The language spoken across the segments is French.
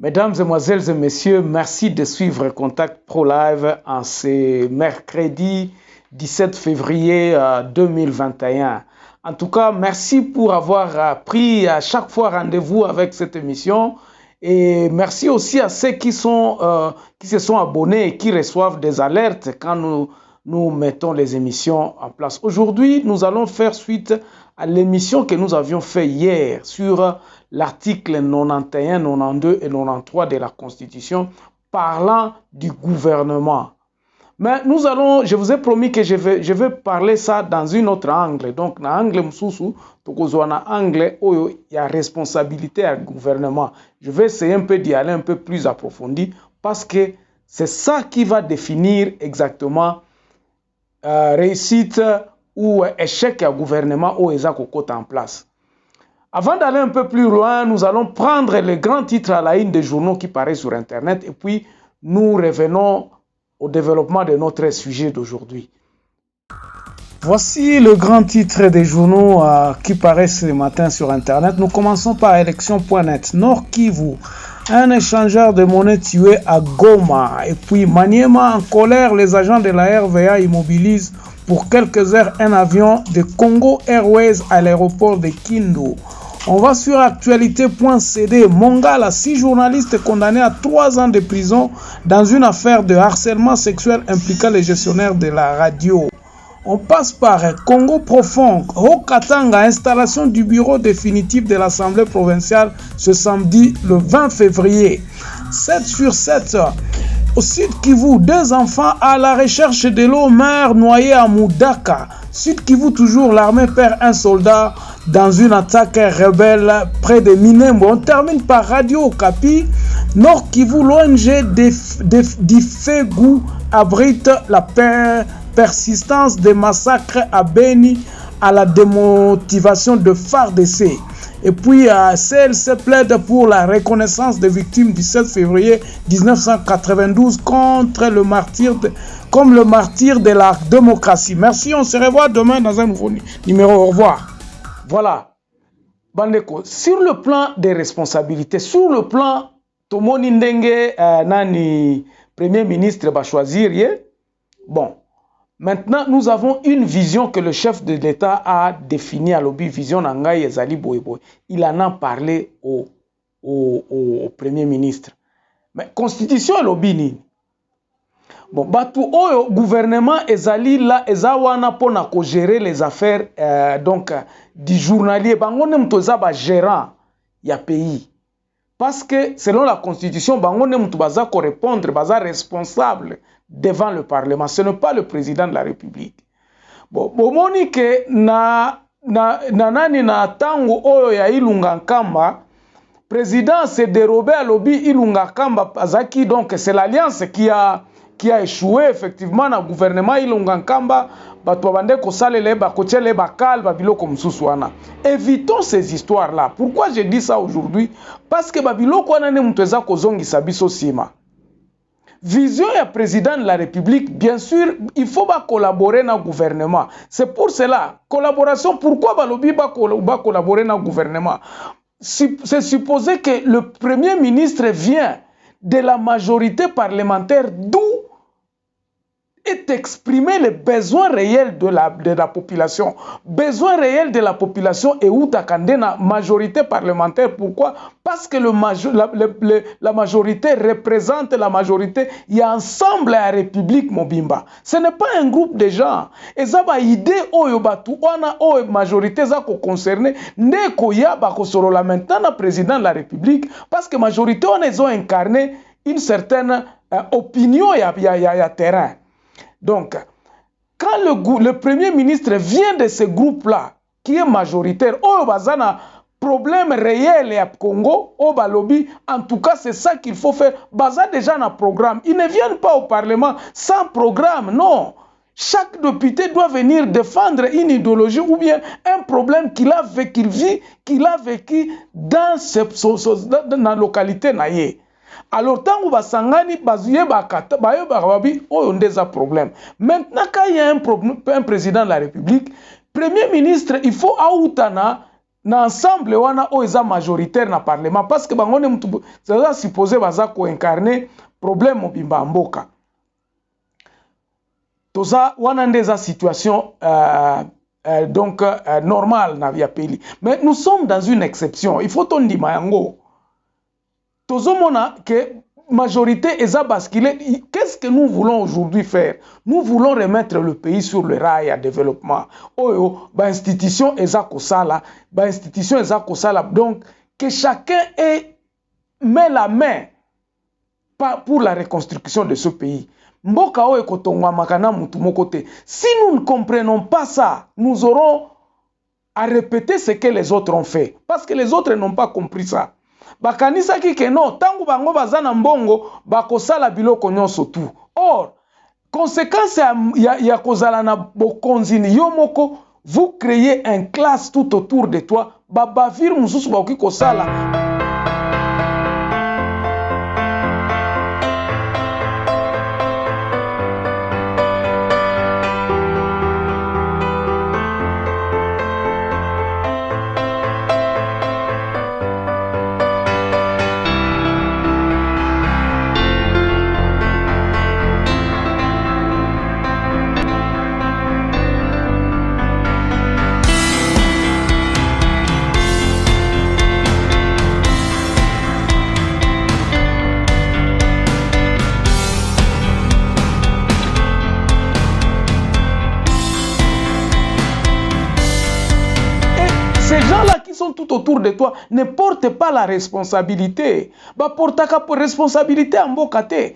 Mesdames, Mesdemoiselles et Messieurs, merci de suivre Contact Pro Live en ce mercredi 17 février 2021. En tout cas, merci pour avoir pris à chaque fois rendez-vous avec cette émission. Et merci aussi à ceux qui se sont abonnés et qui reçoivent des alertes quand nous mettons les émissions en place. Aujourd'hui, nous allons faire suite à l'émission que nous avions fait hier sur l'article 91, 92 et 93 de la Constitution parlant du gouvernement. Mais je vous ai promis que je vais parler ça dans une autre angle. Donc, dans l'angle msusu, angle où il y a responsabilité à gouvernement. Je vais essayer un peu d'y aller un peu plus approfondi parce que c'est ça qui va définir exactement réussite ou échec à gouvernement ou ESA Kokota en place. Avant d'aller un peu plus loin, nous allons prendre les grands titres à la une des journaux qui paraissent sur Internet et puis nous revenons au développement de notre sujet d'aujourd'hui. Voici le grand titre des journaux qui paraissent ce matin sur Internet. Nous commençons par élection.net. Nord Kivu, un échangeur de monnaie tué à Goma. Et puis Maniema en colère, les agents de la RVA immobilisent pour quelques heures un avion de Congo Airways à l'aéroport de Kindu. On va sur actualité.cd. Mongala, 6 journalistes condamnés à 3 ans de prison dans une affaire de harcèlement sexuel impliquant les gestionnaires de la radio. On passe par Congo profond. Haut-Katanga, installation du bureau définitif de l'Assemblée provinciale ce samedi le 20 février. 7 sur 7. Au Sud Kivu, 2 enfants à la recherche de l'eau, mère noyée à Moudaka. Sud Kivu toujours, l'armée perd un soldat dans une attaque rebelle près de Minembwe. On termine par Radio Okapi. Nord Kivu, l'ONG d'Ifegu abrite la persistance des massacres à Beni à la démotivation de FARDC. Et puis, CLC plaide pour la reconnaissance des victimes du 7 février 1992 comme le martyr de la démocratie. Merci, on se revoit demain dans un nouveau numéro. Au revoir. Voilà. Bandeko, sur le plan des responsabilités, sur le plan Tomoni Ndenge, Nani, Premier ministre, va choisir. Bon. Maintenant, nous avons une vision que le chef de l'État a définie à l'objet vision Nangai Ezali Boyeboy. Il en a parlé au Premier ministre. Mais Constitution est l'objet. Bon, batu oyo gouvernement Ezali la Ezawana pona ko gérer les affaires du journalier. Bangone mtoza ba gérant ya pays. Parce que selon la Constitution, bangone mtoza ko répondre, baza responsable devant le Parlement. Ce n'est pas le président de la République. Bon, bomoni ke na tango oyo ya Ilunga Nkamba, président s'est dérobé à lobby Ilunga Nkamba Azaki, donc c'est l'alliance qui a échoué effectivement na gouvernement Ilunga Nkamba, bato bande ko salele ba kotiele ba kalba biloko msusu wana. Évitons ces histoires là. Pourquoi je dis ça aujourd'hui? Parce que babiloko wana ne mutweza kozongisa biso sima. Vision et président de la République, bien sûr, il faut collaborer dans le gouvernement. C'est pour cela, collaboration, pourquoi balobi collaborer dans le gouvernement? C'est supposé que le Premier ministre vient de la majorité parlementaire, d'où est exprimé les besoins réels de la population. Besoins réels de la population et où la majorité parlementaire. Pourquoi? Parce que la majorité représente la majorité. Il y a ensemble la République Mobimba. Ce n'est pas un groupe de gens. Et ça va idée oyo batu wana oyo majorité ça concerné ndeko ya bakosoro la maintenant le président de la République parce que majorité on ils ont incarné une certaine opinion ya terrain. Donc, quand le Premier ministre vient de ce groupe-là, qui est majoritaire, oh, bazana problème réel à Congo, au Balobi, en tout cas, c'est ça qu'il faut faire. Baza déjà un programme. Ils ne viennent pas au Parlement sans programme, non. Chaque député doit venir défendre une idéologie ou bien un problème qu'il a vécu dans la localité naïe. Alors, tant que basangani bazuye bakata bayo bakababi oyo ndeza problème. Maintenant quand il y a un président de la République, Premier ministre, il faut aoutana na ensemble wana o eza majoritaire na parlement parce que bango ne mutu ça supposé baza ko incarner problème mobimba mboka toza wana ndeza situation donc normal na via pays. Mais nous sommes dans une exception. Il faut ton yango. Tozomona que majorité eza basculé. Qu'est-ce que nous voulons aujourd'hui faire? Nous voulons remettre le pays sur le rail à développement. Oyo ba institution eza kosala, ba institution eza kosala. Donc que chacun met la main pour la reconstruction de ce pays. Mboka o ekotongwa makana mutu mokote. Si nous ne comprenons pas ça, nous aurons à répéter ce que les autres ont fait. Parce que les autres n'ont pas compris ça. Bakanisa ki ke non, tangu bango bazana mbongo, bakosala biloko nyonso tout. Or, conséquence ya kozala na bokonzini yo moko, vous créez un classe tout autour de toi, babavir mususu baoki kosala. Ces gens-là qui sont tout autour de toi ne portent pas la responsabilité. Ba portaka pour responsabilité en bokate.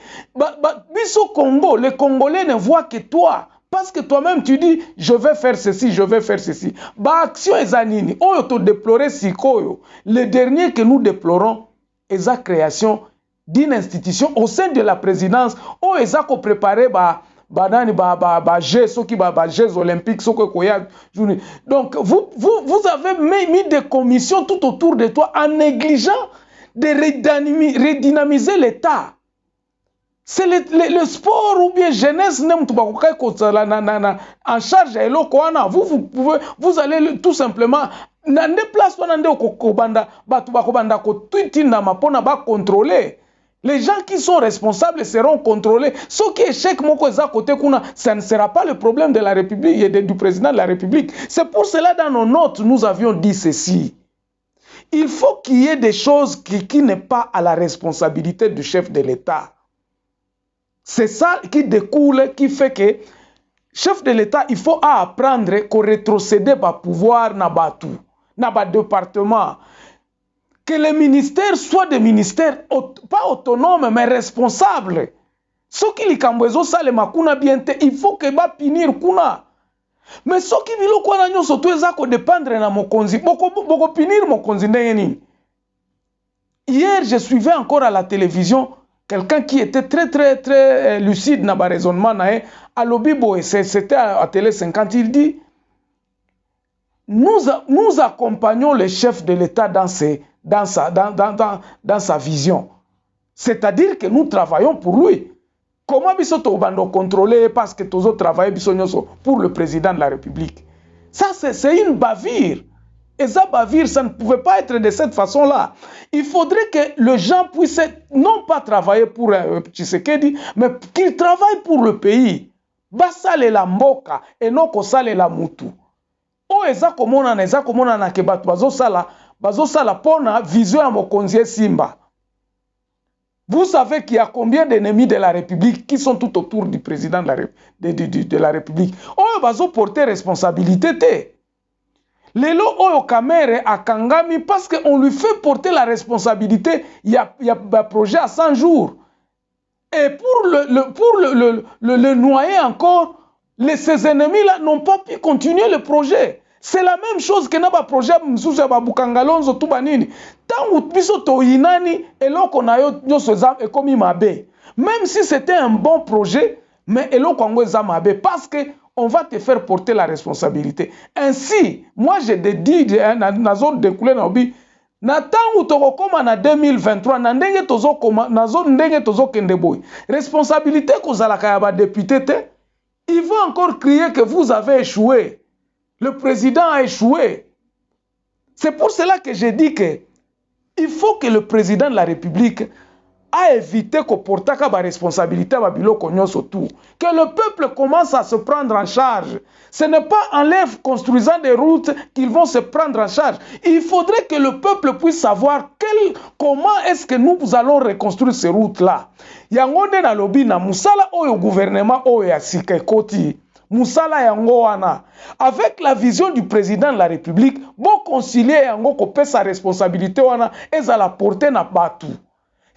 Biso Congo, les Congolais ne voient que toi. Parce que toi-même tu dis, je vais faire ceci, je vais faire ceci. Ba action ezanini. Oyo to déplorer sikoyo. Le dernier que nous déplorons est la création d'une institution au sein de la présidence. Oyo ezako préparer banani Jeux olympiques donc vous avez mis des commissions tout autour de toi en négligeant de redynamiser l'État. C'est le sport ou bien jeunesse en charge vous allez tout simplement contrôler. Les gens qui sont responsables seront contrôlés. Ce qui est échec, ça ne sera pas le problème de la République et du président de la République. C'est pour cela, dans nos notes, nous avions dit ceci. Il faut qu'il y ait des choses qui n'est pas à la responsabilité du chef de l'État. C'est ça qui découle, qui fait que chef de l'État, il faut apprendre qu'on rétrocède par pouvoir dans le département. Que les ministères soient des ministères pas autonomes mais responsables. Ce qui les kambezo sale makuna biente, il faut que ba punir kuna. Mais ce qui bilo kwa nanyo soto ezako dépendre na mokonzi. Boko punir mokonzi ndenge. Hier, je suivais encore à la télévision quelqu'un qui était très lucide dans le raisonnement à l'Obibo, et c'était à Télé 50, il dit nous accompagnons le chef de l'État dans sa vision. C'est-à-dire que nous travaillons pour lui. Comment bisoto bando contrôler parce que tous autres travaillent pour le président de la République? Ça, c'est une bavure. Et ça, bavure, ça ne pouvait pas être de cette façon-là. Il faudrait que les gens puissent non pas travailler pour Tshisekedi, mais qu'ils travaillent pour le pays. Basale la mboka et non kosale la mutu. O eza komona na ke batu bazosala pona vision ya mokonzi Simba. Vous savez qu'il y a combien d'ennemis de la République qui sont tout autour du président de la République. Oh, bazo porter responsabilité te. Lelo oyo kamere a kangami parce qu'on lui fait porter la responsabilité. Il y a un projet à 100 jours. Et pour le noyer encore, ces ennemis-là n'ont pas pu continuer le projet. C'est la même chose que naba projet msusu ya babukangalonzo tubanini. Tangu biso to inani eloko na yo nyoso za ekomi mabe. Même si c'était un bon projet, mais eloko ngo za mabe parce que on va te faire porter la responsabilité. Ainsi, moi je te dis na zone découlée na obi na tangu tokokoma na 2023 na ndenge tozokoma na zone ndenge tozokende boy. Responsabilité kozalaka ya ba député te. Ils vont encore crier que vous avez échoué. Le président a échoué. C'est pour cela que je dis que il faut que le président de la République a évité que portaka ba responsabilité ba biloko nyonso tout. Que le peuple commence à se prendre en charge. Ce n'est pas en les construisant des routes qu'ils vont se prendre en charge. Il faudrait que le peuple puisse savoir comment est-ce que nous allons reconstruire ces routes-là. Yango nde na lobi na musala oyo gouvernement oyo ya sika ekoti. Musala yango wana. Avec la vision du président de la République, bon concilier yango kopesa sa responsabilité wana ezala porter na batu.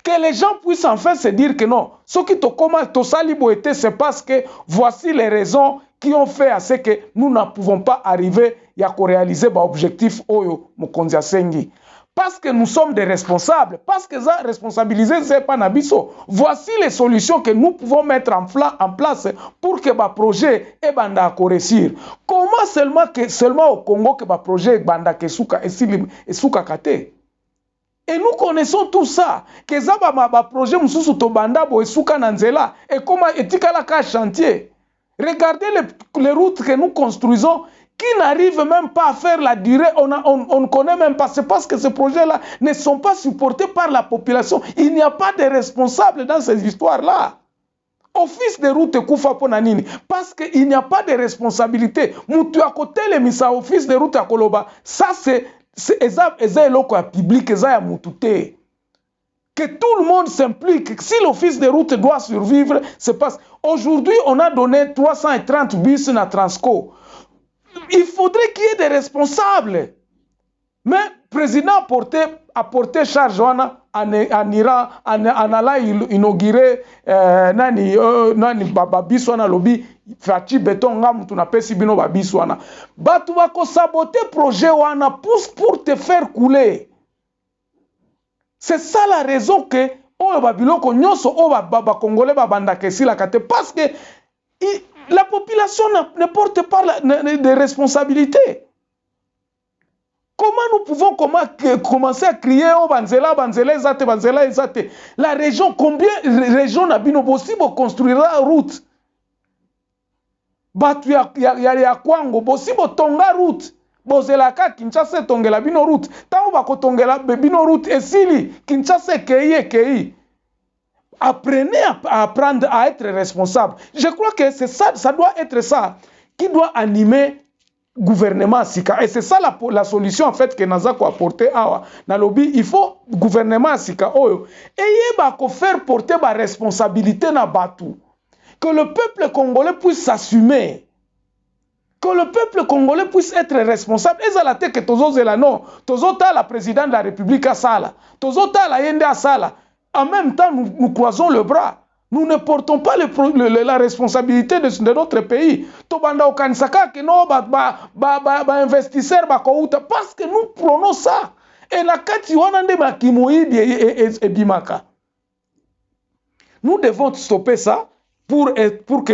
Que les gens puissent enfin se dire que non, ce qui to sali boete, c'est parce que voici les raisons qui ont fait à ce que nous ne pouvons pas arriver à réaliser l'objectif oyo mokonzi asengi. Parce que nous sommes des responsables, parce que ça responsabiliser c'est pas nabiso. Voici les solutions que nous pouvons mettre en place pour que le projet et banda réussir. Comment seulement au Congo que le projet banda kesuka et suka kate? Et nous connaissons tout ça. Que ça ba projet mususu to banda bo esuka na nzela et comment etikala ka chantier. Regardez les routes que nous construisons qui n'arrivent même pas à faire la durée. On ne connaît même pas. C'est parce que ces projets-là ne sont pas supportés par la population. Il n'y a pas de responsables dans ces histoires-là. Office de route kufa pona nini parce qu'il n'y a pas de responsabilité. Mutu à côté le misa office de route à Koloba. Ça c'est public, que tout le monde s'implique. Si l'office de route doit survivre, c'est parce qu'aujourd'hui, on a donné 330 bus à Transco. Il faudrait qu'il y ait des responsables. Mais le président a porté charge en Iran, en allant inaugurer nani babiswana lobby fati beton ngam tu na pesi bino babiswana batu bako saboter projet wana pour te faire couler. C'est ça la raison que oyo babiloko nyonso o ba congolais babanda kesila kate parce que la population ne porte pas de responsabilité. Comment nous pouvons commencer à crier oh banzela ezate. La région, combien de régions nabino possible construira route? Batu ya Kwango possible tonga route. Bozelaka Kinshasa tongela bino route. Tango bako tongela bino route esili Kinshasa kei. Apprenez à apprendre à être responsable. Je crois que c'est ça, ça doit être ça qui doit animer gouvernement sika. Et c'est ça la solution en fait que Nazako a apporté à Nalobi. Il faut gouvernement sika oyo. Et il faire porter la responsabilité na batu. Que le peuple congolais puisse s'assumer. Que le peuple congolais puisse être responsable. Et ça la tête que tozo zela non. Tozo ta la président de la République à Sala. Tozo ta la yende à Sala. En même temps, nous croisons le bras. Nous ne portons pas la responsabilité de notre pays. Tobanda okanisaka que non investisseur parce que nous prenons ça. Et la kati wanande makimoïdi et bimaka. Nous devons stopper ça pour que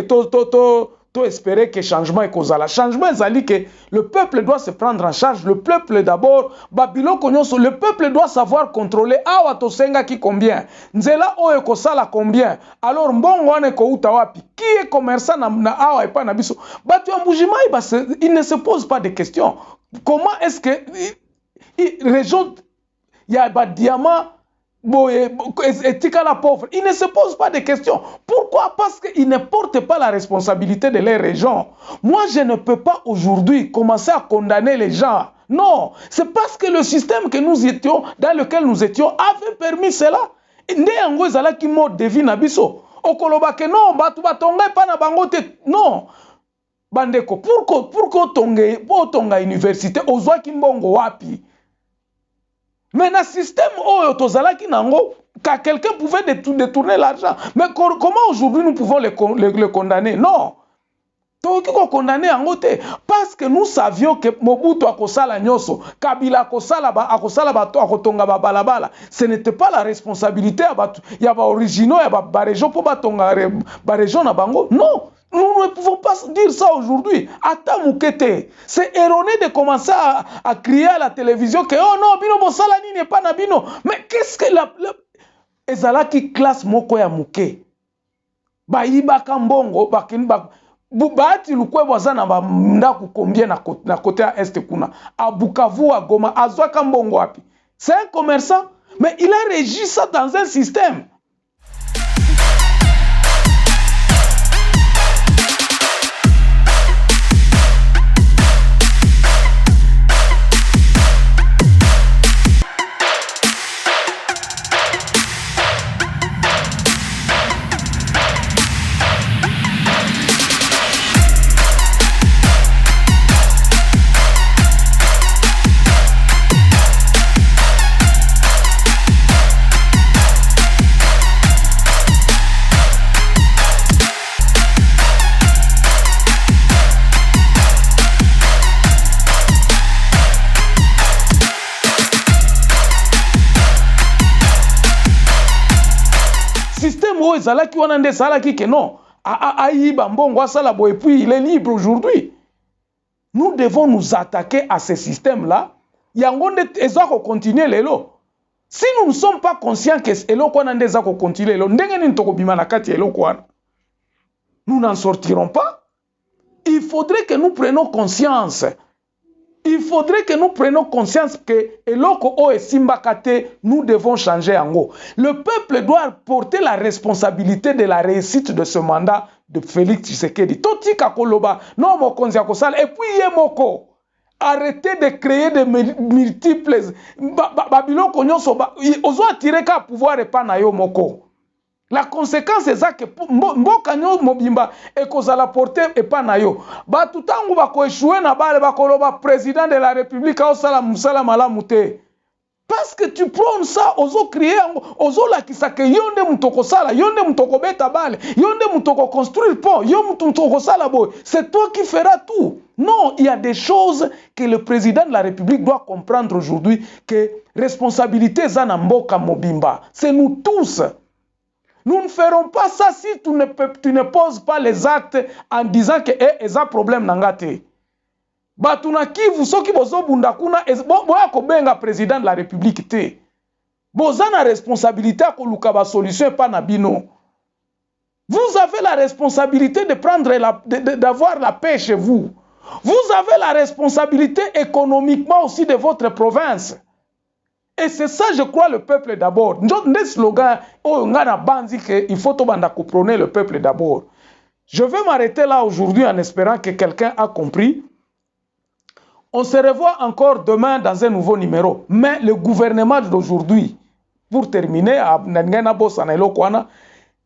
espérer que changement est causal. Le changement est que le peuple doit se prendre en charge. Le peuple d'abord, le peuple doit savoir contrôler. Awa tosenga qui combien? Nzela oyo kosala combien? Alors mbongo wane ko uta wapi? Qui est commerçant na awa et pas na biso? Batu ya Mbujimai il ne se pose pas de questions. Comment est-ce que région il y a des diamants la pauvre, ils ne se posent pas de questions. Pourquoi? Parce qu'ils ne portent pas la responsabilité de leur région. Moi, je ne peux pas aujourd'hui commencer à condamner les gens. Non, c'est parce que le système dans lequel nous étions avait permis cela. Non. Bandeko, pourquoi tonga université, ozwa kimbongo wapi? Mais dans le système quand quelqu'un pouvait détourner l'argent. Mais comment aujourd'hui nous pouvons le condamner? Non. Parce que nous savions que Mobutu akosala nyoso, Kabila akosala akotonga balabala. Ce n'était pas la responsabilité il y a originaux, il y a région pour batonga région na bango. Non. Nous ne pouvons pas dire ça aujourd'hui. C'est erroné de commencer à crier à la télévision que oh non, bino bosala nini pas na bino. Mais qu'est-ce que ezala qui classe moko ya muke? Ba iba kambongo Bahati Lukwebo aza na ndako combien na côté à Est kuna. À Bukavu, à Goma, à Zwaka Mbongo wapi. C'est un commerçant, mais il a régi ça dans un système. Système où ezalaki wana nde salaki que non ayiba mbongo asala bo et puis il est libre aujourd'hui. Nous devons nous attaquer à ce système là. Yango nde ezako continuer lelo. Si nous ne sommes pas conscients que eloko wana nde ezako continuer lelo, ndenge nini tokobima na kati eloko wana, nous n'en sortirons pas. Il faudrait que nous prenions conscience. Il faudrait que nous prenions conscience que eloko o esimbakate, nous devons changer en haut. Le peuple doit porter la responsabilité de la réussite de ce mandat de Félix Tshisekedi. Totika koloba, non mokonzi akosala, et puis yemoko. Arrêtez de créer des multiples babiloko nyonso ozo attirer ka pouvoir et pas na yo moko. La conséquence c'est ça que mboka nyo mobimba ekozala porter et pas na yo. Ba tutangu bako échouer na bale bakoloba président de la République osala musala malamu te. Parce que tu prônes ça, ozo crier, ozo lakisa que yonde mutoko sala, yonde mutoko beta bale, yonde mutoko construire pont, yonde mutoko sala boy. C'est toi qui feras tout. Non, il y a des choses que le président de la République doit comprendre aujourd'hui, que responsabilité zanamboka mobimba. C'est nous tous. Nous ne ferons pas ça si tu ne poses pas les actes en disant que c'est un problème nangate. Batuna Kivu soki bozo bunda kuna boya ko benga président de la République te. Bozana responsabilité ko luka ba solution pas na bino. Vous avez la responsabilité de prendre d'avoir la paix chez vous. Vous avez la responsabilité économiquement aussi de votre province. Et c'est ça, je crois, le peuple d'abord. Notre slogan, il faut prôner le peuple d'abord. Je vais m'arrêter là aujourd'hui en espérant que quelqu'un a compris. On se revoit encore demain dans un nouveau numéro. Mais le gouvernement d'aujourd'hui, pour terminer,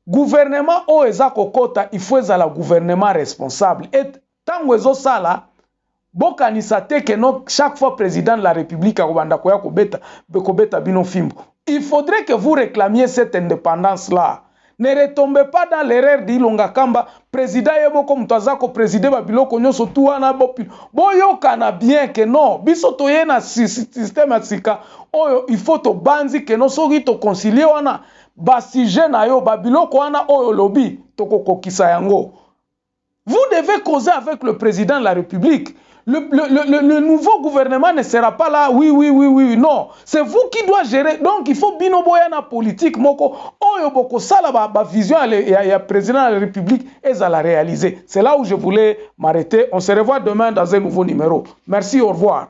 gouvernement il faut un gouvernement responsable. Et tant que ça là, chaque fois président de la République il faudrait que vous réclamiez cette indépendance là. Ne retombez pas dans l'erreur d'Ilonga Kamba président yeboko mutazako président babiloko nyoso tuana boyoka na bien que non biso toye na système atsika oyo il faut to banzi que non soki to concilier wana basije na yo babiloko wana oyo lobi tokokokisa yango. Vous devez causer avec le président de la République. Le nouveau gouvernement ne sera pas là, oui, non. C'est vous qui doit gérer. Donc, il faut binoboyana politique. Moko, oyoboko sala ba vision ya président de la République et à la réaliser. C'est là où je voulais m'arrêter. On se revoit demain dans un nouveau numéro. Merci, au revoir.